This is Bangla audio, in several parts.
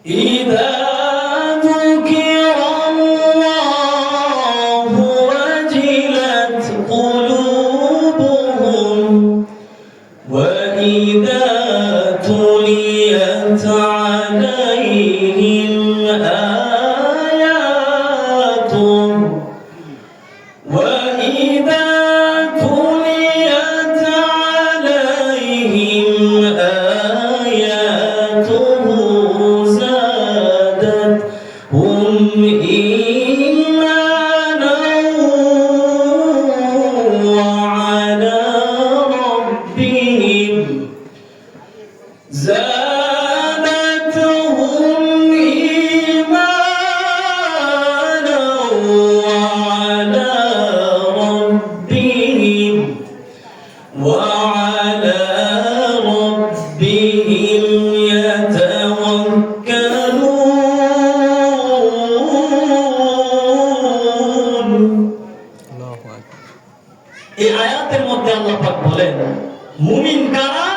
إذا ذكر الله وجلت قلوبهم وإذا تليت عليهم آياته وإذا تليت عليهم آياته زادتهم إيمانا وعلى ربهم زادتهم إيمانا وعلى ربهم يتوكلون এই আয়াতের মধ্যে আল্লাহ পাক বলেন মুমিন কারা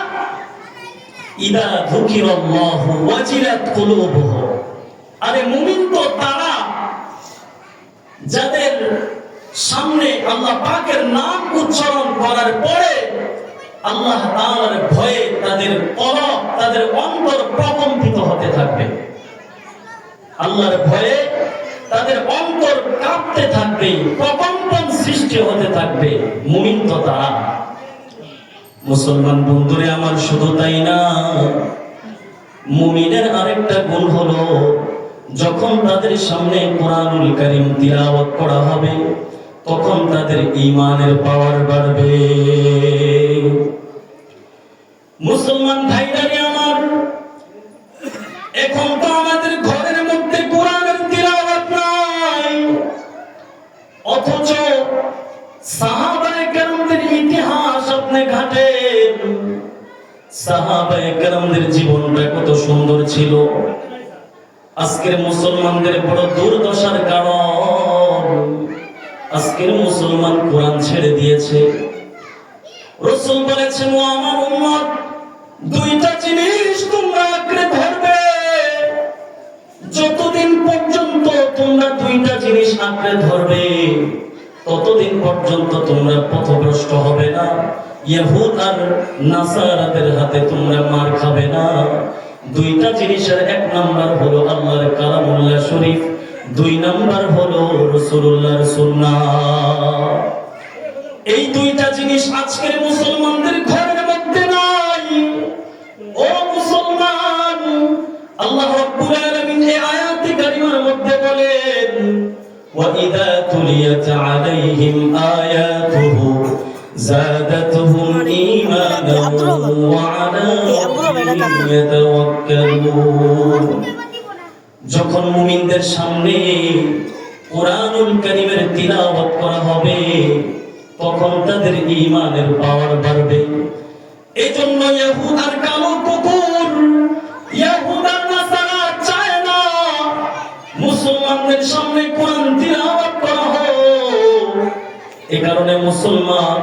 ইদা যুকিরাল্লাহু ওয়াজিলাত কুলুবুহুম আরে মুমিন তো তারা যাদের সামনে আল্লাহ পাকের নাম উচ্চারণ করার পরে আল্লাহ তাআলার ভয়ে তাদের কলব তাদের অন্তর প্রকম্পিত হতে থাকবে আল্লাহর ভয়ে তাদের অন্তর কাঁপতে থাকবে প্রকম্পন সৃষ্টি হতে থাকবে মুমিন তো তারা মুসলমান বন্ধুরে আমার শুধু তাই না মুমিনের আরেকটা গুণ হলো যখন তাদের সামনে কোরআনুল কারীম তিলাওয়াত করা হবে তখন তাদের ঈমানের পাওয়ার বাড়বে মুসলমান ভাইরা আমার এখন তো আমাদের ঘরের মধ্যে কোরআনের তিলাওয়াত নাই অথচ সাহাবায়ে কেরামদের ইতিহাস আপনি ঘাটেন সাহাবায়ে কেরামদের জীবনটা কত সুন্দর ছিল আজকের মুসলমানদের বড় দুর্দশার কারণ আজকের মুসলমান কোরআন ছেড়ে দিয়েছে রাসূল বলেছেন ও আমার উম্মত দুইটা জিনিস তোমরা আঁকড়ে ধরবে যতদিন পর্যন্ত তোমরা দুইটা জিনিস আঁকড়ে ধরবে ততদিন পর্যন্ত তোমরা পথভ্রষ্ট হবে না ইহুদ আর নাসারাদের হাতে তোমরা মার খাবে না দুইটা জিনিসের এক নাম্বার হলো আল্লাহর কালামুল্লাহ শরীফ দুই নাম্বার হলো রাসূলুল্লাহর সুন্নাহ এই দুইটা জিনিস আজকের মুসলমানদের ঘরের মধ্যে নাই ও মুসলমান আল্লাহ রাব্বুল আলামিন এই আয়াতে কারিমার মধ্যে বলেন وَإِذَا تُلِيَتْ عَلَيْهِمْ آيَاتُهُ زَادَتْهُمْ إِيمَانًا وَعَلَى رَبِّهِمْ يَتَوَكَّلُونَ যখন মুমিনদের সামনে কোরআনুল কারীমের তিলাওয়াত করা হবে তখন তাদের ঈমানের পাওয়ার বাড়বে এজন্য ইহুদ আর কালো কুকুর ইহুদ আর নাসারা চায় না মুসলমানদের সামনে কোরআন তিলাওয়াত করা হোক এই কারণে মুসলমান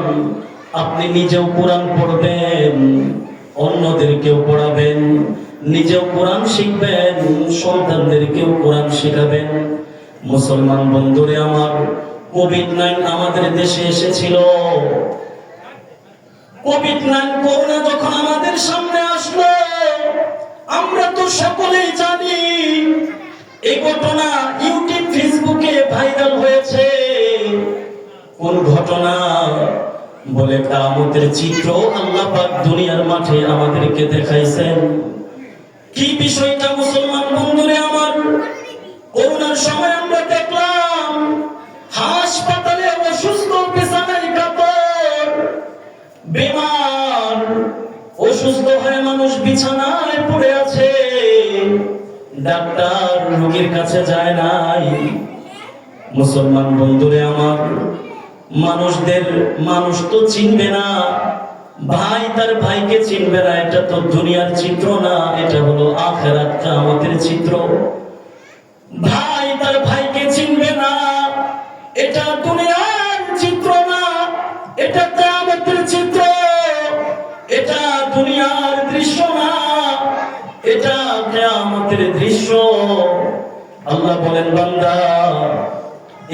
আপনি নিজেও কোরআন পড়বেন অন্যদেরকেও পড়াবেন নিজেও কোরআন শিখবেন সন্তানদেরকেও কোরআন শেখাবেন মুসলমান বন্ধুরে আমার কোভিড-19 আমাদের দেশে এসেছিল কোভিড-19 করোনা যখন আমাদের সামনে আসলো আমরা তো সকলেই জানি এই ঘটনা ইউটিউব ফেসবুকে ভাইরাল হয়েছে কোন ঘটনা বলে কিয়ামতের চিত্র আল্লাহ পাক দুনিয়ার মাঠে আমাদেরকে দেখাইছেন কি বিষয়টা মুসলমান বন্ধুরে আমার করোনার সময় আমরা দেখলাম হাসপাতালে অসুস্থ বিছানায় কাতর বেমার অসুস্থ হয়ে মানুষ বিছানায় পড়ে আছে ডাক্তার রোগীর কাছে যায় নাই মুসলমান বন্ধুরে আমার মানুষ তো চিনবে না ভাই তার ভাইকে চিনবে না এটা তো দুনিয়ার চিত্র না এটা হলো আখিরাত কিয়ামতের চিত্র ভাই তার ভাইকে চিনবে না এটা দুনিয়ার চিত্র না এটা কিয়ামতের চিত্র এটা দুনিয়ার দৃশ্য না এটা কিয়ামতের দৃশ্য। আল্লাহ বলেন, বান্দা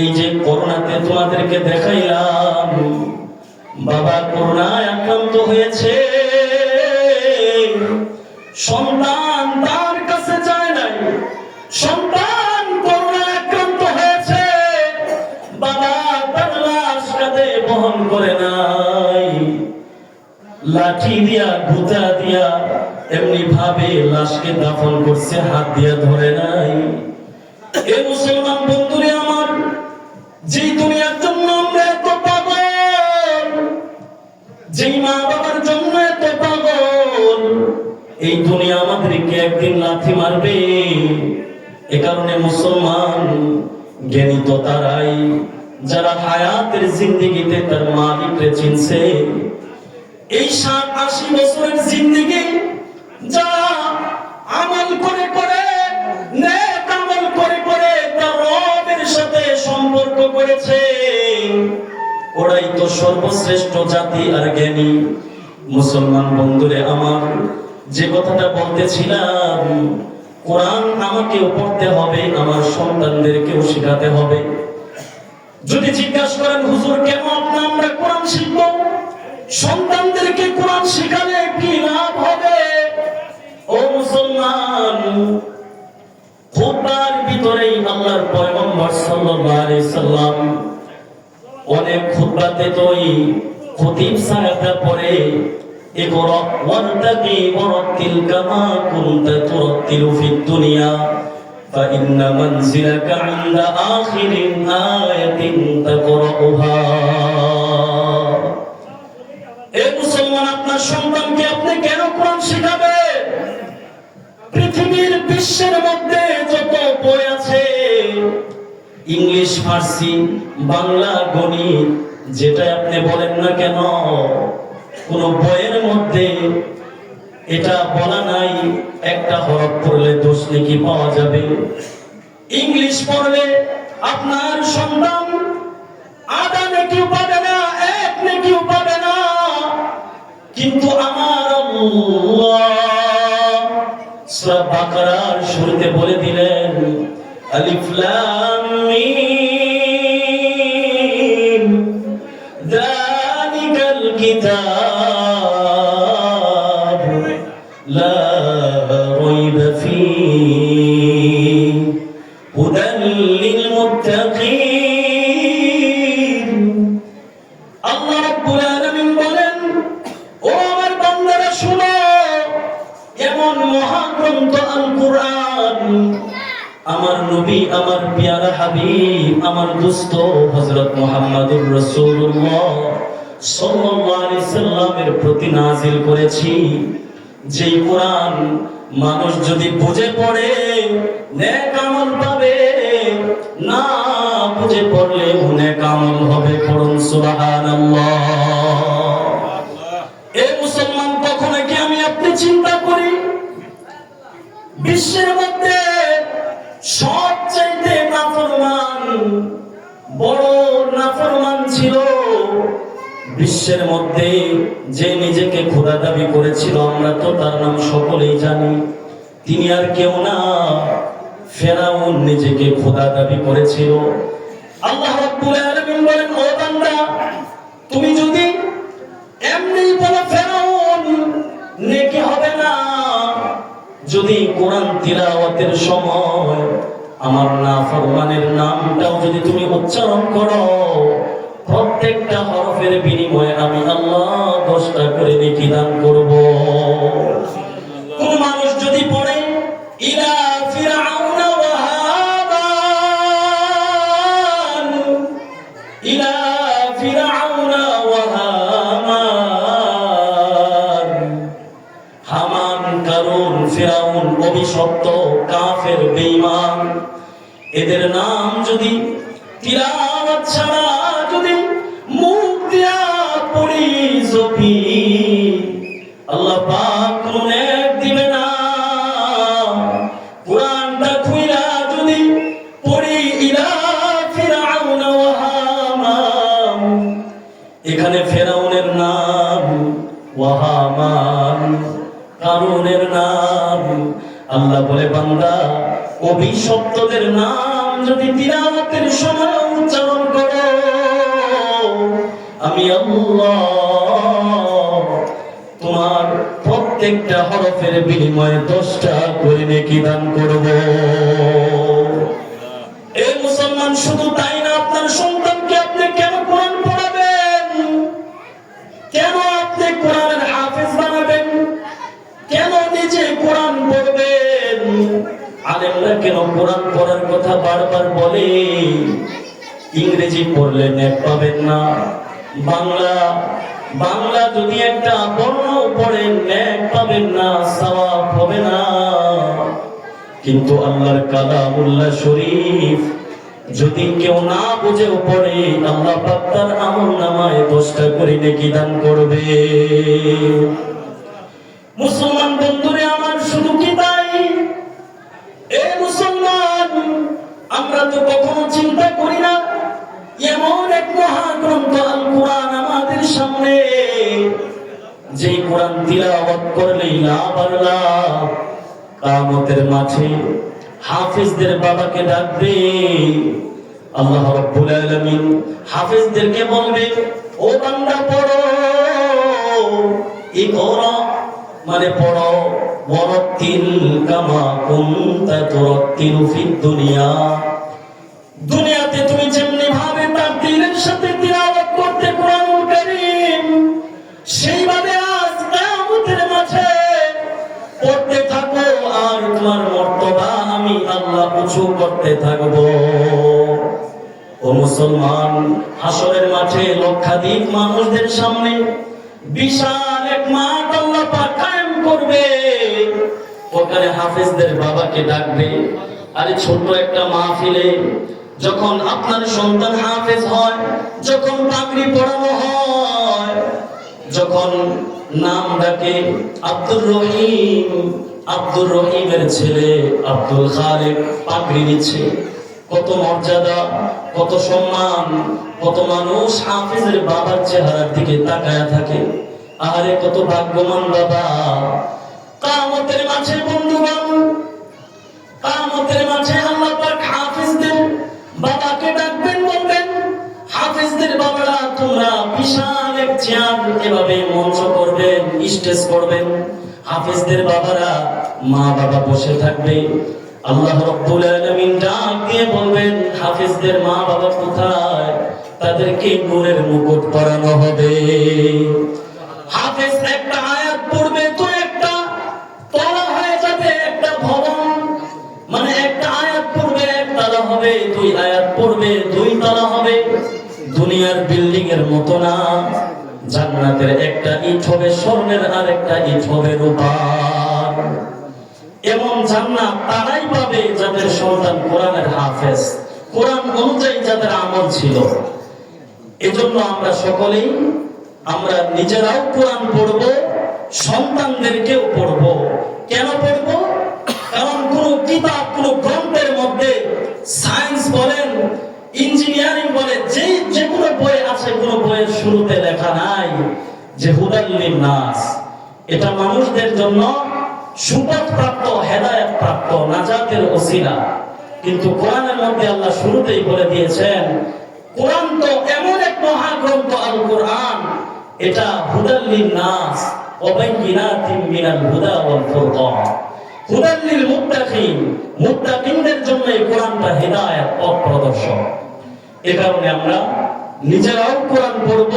এই যে করোনাতে তোমাদেরকে দেখাইলাম, বাবা করোনায় আক্রান্ত হয়েছে, সন্তান তার কাছে যায় নাই, সন্তান করোনায় আক্রান্ত হয়েছে, বাবা তার লাশ কাঁধে বহন করে নাই, লাঠি দিয়া গুতা দিয়া এমনি ভাবে লাশকে দাফন করছে, হাত দিয়া ধরে নাই। এ মুসলমান বন্ধুরে আমার, যে দুনিয়ার জন্য আমরা এত পাগল, যেই মা বাবার জন্য এত পাগল, এই দুনিয়া আমাদেরকে একদিন লাথি মারবে। এ কারণে মুসলমান জ্ঞানী তো তারাই যারা হায়াতের জিন্দেগিতে তার মালিককে চিনছে। এই 60-80 বছরের জিন্দেগি যা আমল করে করে, নেক আমল করে করে তার রবের সাথে সম্পর্ক করেছে, ওরাই তো সর্বশ্রেষ্ঠ জাতি আর জ্ঞানী। মুসলমান বন্ধুরে আমার, যে কথাটা বলতেছিলাম, কোরআন আমাকেও পড়তে হবে, আমার সন্তানদেরকেও শেখাতে হবে। যদি জিজ্ঞাসা করেন হুজুর কেন আমরা কোরআন শিখবো, সন্তানদেরকে কোরআন শেখালে কি লাভ হবে? ও মুসলমান, খুতবার ভিতরেই আল্লাহর পয়গম্বর সাল্লাল্লাহু আলাইহি সাল্লাম অনেক খুতবাতে তোই খতিব সাহেবরা পড়ে, ইকরা ওয়ারতাকি ওয়ারাতিল কামা কুনতা তুরাতিলু ফিদ দুনিয়া ফাইন্না মানজিলাকা ইনদা আখিরিন আয়াতিন তাকরাউহা। এ মুসলমান, আপনার সন্তানকে আপনি কেন কোরআন শেখাবেন? পৃথিবীর বিশ্বের মধ্যে যত বই আছে, ইংলিশ, ফার্সি, বাংলা, গণিত, যেটা আপনি বলেন না কেন, কোন বইয়ের মধ্যে এটা বলা নাই একটা হরফ পড়লে 10 নেকি পাওয়া যাবে। ইংলিশ পড়লে আপনার সন্তান আধা নেকিও পাবে না, 1 নেকিও পাবে না। কিন্তু আমার আল্লাহ সূরা বাকারার শুরুতে বলে দিলেন, আলিফ লাম মিম যালিকাল কিতাব লা রাইবা ফীহি হুদাল লিল মুত্তাকিন। আল্লাহ রাব্বুল আলামিন বলেন, ও আমার বান্দারা শুনো, এমন মহাগ্রন্থ আল কুরআন, আমার নবী, আমার প্যারা হাবিব, আমার দোস্ত হযরত মুহাম্মদুর রাসূলুল্লাহ সাল্লাল্লাহু আলাইহি সাল্লামের প্রতি নাযিল করেছি। যেই কোরআন মানুষ যদি বুঝে পড়ে নেক আমল পাবে, না বুঝে পড়লে নেক আমল হবে। পড়ুন সুবহানাল্লাহ। এ মুসলমান, কখনো কি আমি আপনি চিন্তা করি বিশ্বের মধ্যে সবচেয়ে নাফরমান, বড় নাফরমান ছিল বিশ্বের মধ্যে, যে নিজেকে খোদা দাবি করেছিল, আমরা তো তার নাম সকলেই জানি। তিনি আর কেউ না, ফেরাউন নিজেকে খোদা দাবি করেছিল। আল্লাহ রাব্বুল আলামিন বলেন, ও বান্দা, তুমি যদি এমনি বলো ফেরাউন, নেকি হবে না। যদি কোরআন তিলাওয়াতের সময় আমার নাফরমানের নামটাও যদি তুমি উচ্চারণ করো, প্রত্যেকটা হরফের বিনিময়ে আমি আল্লাহ 10টা করে নেকি দান করব। কোন মানুষ যদি পড়ে ইলা ফিরআউনা ওয়া হামান, ইলা ফিরআউনা ওয়া হামান, হামান, কারুন, ফিরআউন অভিশপ্ত কাফের বেঈমান, এদের নাম যদি তিলাওয়াত ছাড়া যদি মুখ দিয়া পড়ি জপি, আল্লাহ পাক কোনো নেক দিবে না। কোরআনটা খুইলা যদি পড়ি ইলা ফিরআউনা ওয়া হামান, এখানে ফিরআউনের নাম, ওয়া হামান কারুনের নাম। আল্লাহ বলে, বান্দা অভিশপ্তদের নাম যদি তিলাওয়াতের সময় উচ্চারণ করো, আমি আল্লাহ তোমার প্রত্যেকটা হরফের বিনিময়ে 10টা করে নেকি দান করব। এই মুসলমান, শুধু তাই না, আপনার সন্তানকে আপনি কেন কোরআন পড়াবেন? কেন আপনি কোরআনের হাফেজ বানাবেন? কেন নিজে কোরআন পড়বেন? আলেমরা কেন কোরআন পড়ার কথা বারবার বলে? ইংরেজি পড়লে নেক পাবেন না, বাংলা যদি একটা বর্ণ পড়েন নেক পাবেন না, সওয়াব হবে না। কিন্তু আল্লাহর কালামুল্লাহ শরীফ যদি কেউ না বুঝেও পড়ে, আল্লাহ পাক তার আমলনামায় 10টা করে নেকি দান করবে। মুসলমান বন্ধুরে আমার, শুধু কি তাই? এ মুসলমান, আমরা তো কখনো চিন্তা করি না এমন এক মহাগ্রন্থ আল কোরআন আমাদের সামনে, যে কোরআন তিলাওয়াত করলেই লাভ আর লাভ। কিয়ামতের মাঠে হাফেজদের বাবাকে ডাকবে আল্লাহ রাব্বুল আলামিন, হাফেজদেরকে বলবে, ও বান্দা পড়ো, ইকরা মানে পড়ো, ওয়ারাত্তিল কামা কুনতা তুরাত্তিলু ফিদ দুনিয়া। দুনিয়াতে তুমি যেমনি ভাবে তারতিলের সাথে তিলাওয়াত করতে কোরআনুল কারীম, সেইভাবে আজ কিয়ামতের মাঠে পড়তে থাকো, আর তোমার মর্তবা আমি আল্লাহ উঁচু করতে থাকবো। ও মুসলমান, হাসরের মাঠে লক্ষাধিক মানুষদের সামনে বিশাল এক মাঠ আল্লাহ পাক কায়েম করবে। ওখানে হাফেজদের বাবাকে ডাকবে। আরে ছোট একটা মাহফিলে যখন আপনার সন্তান হাফেজ হয়, যখন পাগড়ি পরানো হয়, যখন নাম ডাকে আব্দুর রহিমের ছেলে আব্দুল খালেক পাগড়ি নিচ্ছে, কত মর্যাদা, কত সম্মান, কত মানুষ হাফেজের বাবার চেহারার দিকে তাকায়া থাকে। আরে কত ভাগ্যবান বাবা। কিয়ামতের মাঠে বন্ধুগণ, কিয়ামতের মাঠে আল্লাহ পাক হাফেজদের বাবাকে ডাকবেন, বলবেন, হাফেজদের বাবারা তোমরা বিশাল এক চেয়ার এভাবে মঞ্চ করবেন, স্টেজ করবেন। হাফেজদের বাবারা, মা বাবা বসে থাকবে। আল্লাহ রাব্বুল আলামিন ডাক দিয়ে বলবেন, হাফেজদের মা বাবা কোথায়? তাদেরকে নূরের মুকুট পরানো হবে। হাফেজ একটা আয়াত পড়বে তো একটা তলা হয়ে যাবে, একটা ভবন, মানে একটা আয়াত পড়বে একতলা হবে, 2 আয়াত পড়বে 2 তলা হবে। দুনিয়ার বিল্ডিং এর মতো না, জান্নাতের একটা ইট হবে স্বর্ণের, আর একটা ইট হবে রূপার। এমন জান্নাত তারাই পাবে যাদের সন্তান কোরআনের হাফেজ, কোরআন অনুযায়ী যাদের আমল ছিল। এজন্য আমরা সকলেই, আমরা নিজেরাও কোরআন পড়ব, সন্তানদেরকেও পড়ব। কেন পড়ব? কারণ কোন কিতাব, কোন গ্রন্থের মধ্যে সায়েন্স বলেন, ইঞ্জিনিয়ারিং বলে, যে কোনো বই আছে, কোন বইয়ের শুরুতে লেখা নাই যে হুদাল লিন-নাস, এটা মানুষদের জন্য সুপথ প্রাপ্ত, হেদায়েত প্রাপ্ত, নাজাতের ওসিলা। কিন্তু কোরআনের মধ্যে আল্লাহ শুরুতেই বলে দিয়েছেন, কোরআন তো এমন এক মহাগ্রন্থ আল কোরআন, এটা হুদাল লিন-নাস ওয়া বাইয়িনাতিন মিনাল হুদা ওয়াল ফুরকান, হুদাল লিল মুত্তাকিন, মুত্তাকিনদের জন্য এই কোরআনটা হেদায়েত, পথ প্রদর্শক। এই কারণে আমরা নিজেরাও কোরআন পড়ব,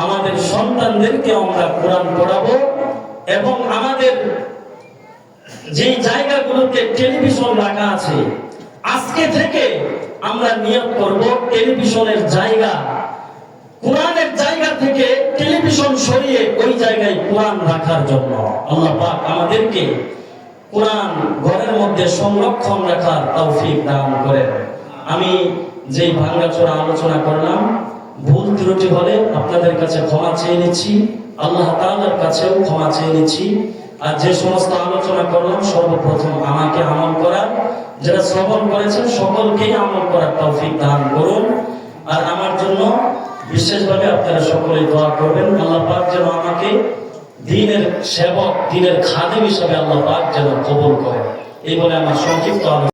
আমাদের সন্তানদেরকে আমরা কোরআন পড়াবো, এবং আমাদের যে জায়গাগুলোতে টেলিভিশন রাখা আছে, আজকে থেকে আমরা নিয়ত করব টেলিভিশনের জায়গা, কোরআনের জায়গা থেকে টেলিভিশন সরিয়ে ওই জায়গায় কোরআন রাখার জন্য। আল্লাহ পাক আমাদেরকে কোরআন ঘরের মধ্যে সংরক্ষণ রাখার তৌফিক দান করেন। আমি যেই ভাঙাচোরা আলোচনা করলাম, ভুল ত্রুটি হলে আপনাদের কাছে ক্ষমা চেয়ে নিচ্ছি, আল্লাহ তাআলার কাছেও ক্ষমা চেয়ে নিচ্ছি। আর যে সমস্ত আলোচনা করলাম, সর্বপ্রথম আমাকে আমল করার, যারা শ্রবণ করেছেন সকলকেই আমল করার তৌফিক দান করুন। আর আমার জন্য বিশেষভাবে আপনারা সকলেই দোয়া করবেন, আল্লাহ পাক যেন আমাকে দ্বীনের সেবক, দ্বীনের খাদিম হিসেবে আল্লাহ পাক যেন কবুল করেন। এই বলে আমার সংক্ষিপ্ত আলোচনা